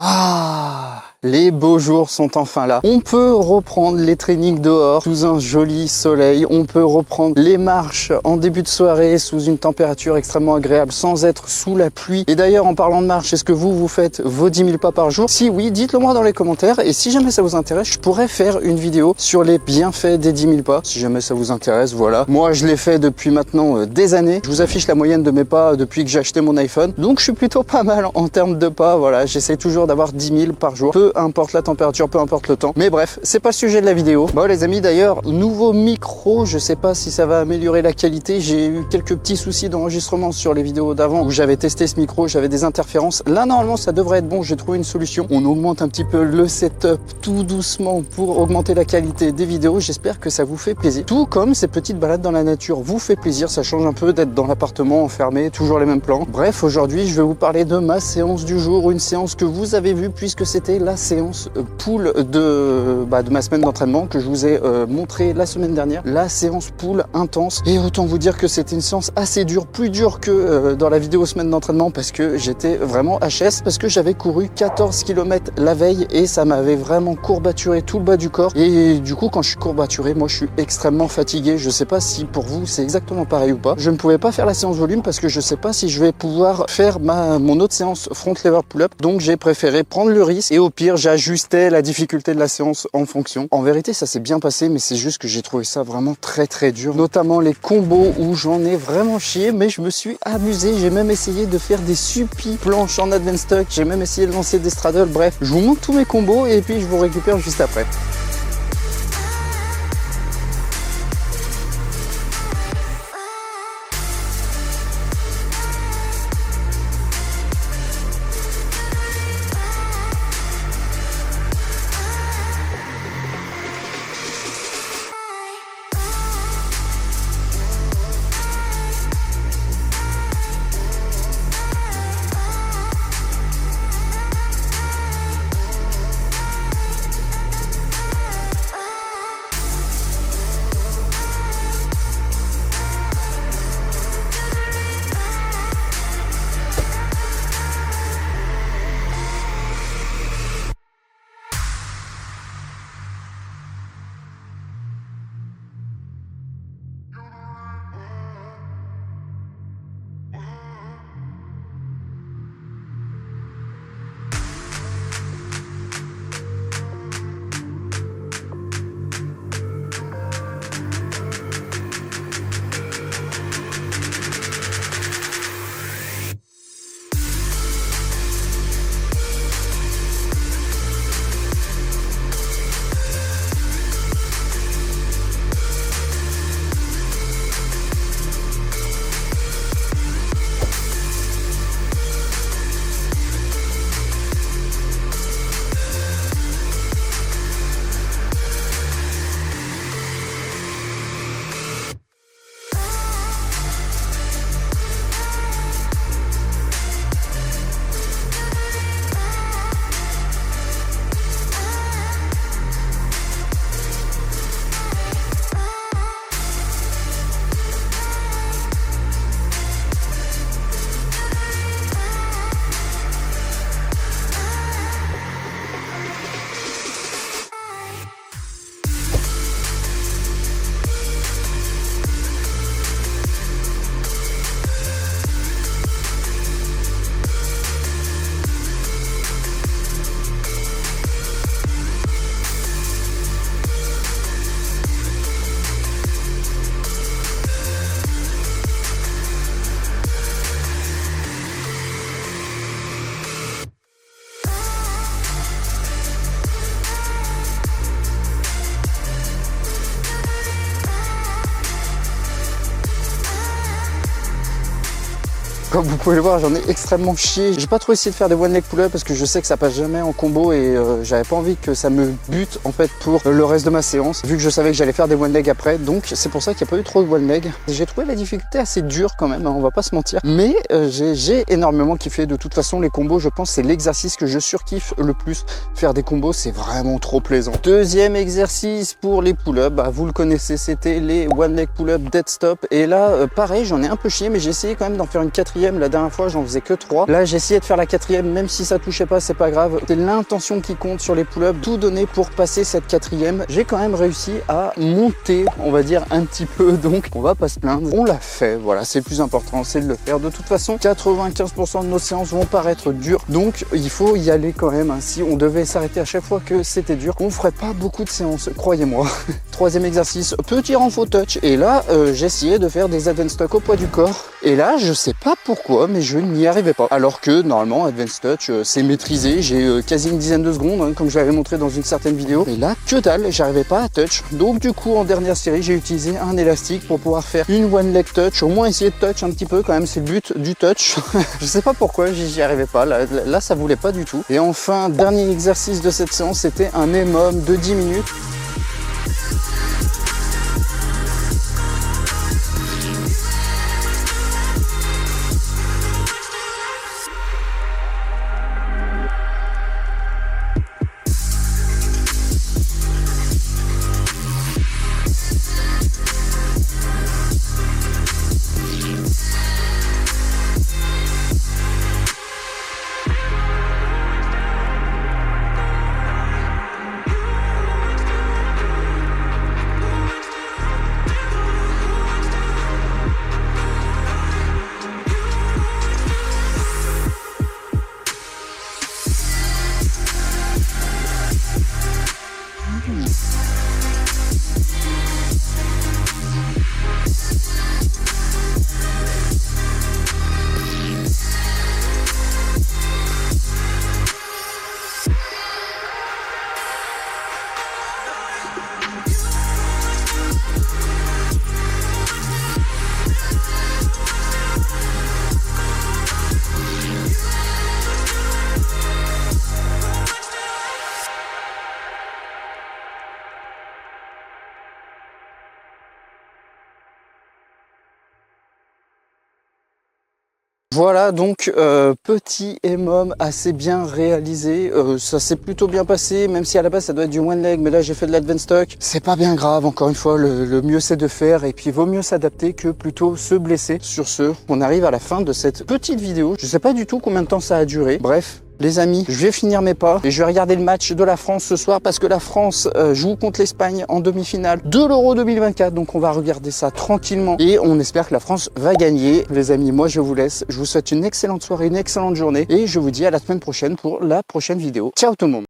Ah, les beaux jours sont enfin là. On peut reprendre les trainings dehors sous un joli soleil. On peut reprendre les marches en début de soirée sous une température extrêmement agréable sans être sous la pluie. Et d'ailleurs, en parlant de marche, est-ce que vous faites vos 10 000 pas par jour? Si oui, dites-le moi dans les commentaires. Et si jamais ça vous intéresse, je pourrais faire une vidéo sur les bienfaits des 10 000 pas. Si jamais ça vous intéresse, voilà. Moi, je l'ai fait depuis maintenant des années. Je vous affiche la moyenne de mes pas depuis que j'ai acheté mon iPhone. Donc, je suis plutôt pas mal en termes de pas. Voilà, j'essaie toujours d'avoir 10 000 par jour. Peu importe la température, peu importe le temps. Mais bref, c'est pas le sujet de la vidéo. Bon les amis, d'ailleurs, nouveau micro. Je sais pas si ça va améliorer la qualité. J'ai eu quelques petits soucis d'enregistrement sur les vidéos d'avant où j'avais testé ce micro, j'avais des interférences. Là, normalement, ça devrait être bon. J'ai trouvé une solution. On augmente un petit peu le setup tout doucement pour augmenter la qualité des vidéos. J'espère que ça vous fait plaisir. Tout comme ces petites balades dans la nature vous fait plaisir. Ça change un peu d'être dans l'appartement enfermé, toujours les mêmes plans. Bref, aujourd'hui, je vais vous parler de ma séance du jour, une séance que vous avez vue puisque c'était la séance pool de ma semaine d'entraînement que je vous ai montré la semaine dernière, la séance pool intense. Et autant vous dire que c'était une séance assez dure, plus dure que dans la vidéo semaine d'entraînement parce que j'étais vraiment HS, parce que j'avais couru 14 km la veille et ça m'avait vraiment courbaturé tout le bas du corps. Et du coup, quand je suis courbaturé, moi je suis extrêmement fatigué. Je sais pas si pour vous c'est exactement pareil ou pas. Je ne pouvais pas faire la séance volume parce que je sais pas si je vais pouvoir faire mon autre séance front lever pull up. Donc j'ai préféré prendre le risque et au pire j'ai ajusté la difficulté de la séance en fonction. En vérité, ça s'est bien passé, mais c'est juste que j'ai trouvé ça vraiment très dur. Notamment les combos où j'en ai vraiment chié, mais je me suis amusé. J'ai même essayé de faire des supis planches en advanced tuck. J'ai même essayé de lancer des straddles. Bref, je vous montre tous mes combos et puis je vous récupère juste après. Comme vous pouvez le voir, j'en ai extrêmement chié. J'ai pas trop essayé de faire des one leg pull-up parce que je sais que ça passe jamais en combo et j'avais pas envie que ça me bute en fait pour le reste de ma séance, vu que je savais que j'allais faire des one leg après. Donc c'est pour ça qu'il n'y a pas eu trop de one leg. J'ai trouvé la difficulté assez dure quand même, hein, on va pas se mentir. Mais j'ai énormément kiffé. De toute façon, les combos, je pense, c'est l'exercice que je surkiffe le plus. Faire des combos, c'est vraiment trop plaisant. Deuxième exercice pour les pull-up, vous le connaissez, c'était les one leg pull-up dead stop. Et là, pareil, j'en ai un peu chié, mais j'ai essayé quand même d'en faire une quatrième quatrième. La dernière fois, j'en faisais que 3. Là, j'ai essayé de faire la quatrième, même si ça touchait pas, c'est pas grave. C'est l'intention qui compte sur les pull-ups. Tout donner pour passer cette quatrième. J'ai quand même réussi à monter, on va dire, un petit peu. Donc, on va pas se plaindre. On l'a fait. Voilà, c'est le plus important, c'est de le faire. De toute façon, 95% de nos séances vont paraître dures. Donc, il faut y aller quand même. Si on devait s'arrêter à chaque fois que c'était dur, on ferait pas beaucoup de séances, croyez-moi. Troisième exercice, petit renfort touch. Et là, j'ai essayé de faire des advanced touch au poids du corps. Et là, je sais pas pourquoi, mais je n'y arrivais pas. Alors que normalement, advanced touch, c'est maîtrisé. J'ai quasi une dizaine de secondes, hein, comme je l'avais montré dans une certaine vidéo. Et là, que dalle, j'arrivais pas à touch. Donc du coup, en dernière série, j'ai utilisé un élastique pour pouvoir faire une one leg touch. Au moins essayer de touch un petit peu, quand même, c'est le but du touch. Je sais pas pourquoi, j'y arrivais pas. Là, ça voulait pas du tout. Et enfin, dernier exercice de cette séance, c'était un EMOM de 10 minutes. Voilà donc petit EMOM assez bien réalisé, ça s'est plutôt bien passé, même si à la base ça doit être du one leg, mais là j'ai fait de l'advanced touch. C'est pas bien grave, encore une fois, le mieux c'est de faire et puis vaut mieux s'adapter que plutôt se blesser. Sur ce, on arrive à la fin de cette petite vidéo. Je sais pas du tout combien de temps ça a duré. Bref, les amis, je vais finir mes pas et je vais regarder le match de la France ce soir parce que la France joue contre l'Espagne en demi-finale de l'Euro 2024. Donc on va regarder ça tranquillement et on espère que la France va gagner. Les amis, moi je vous laisse. Je vous souhaite une excellente soirée, une excellente journée et je vous dis à la semaine prochaine pour la prochaine vidéo. Ciao tout le monde.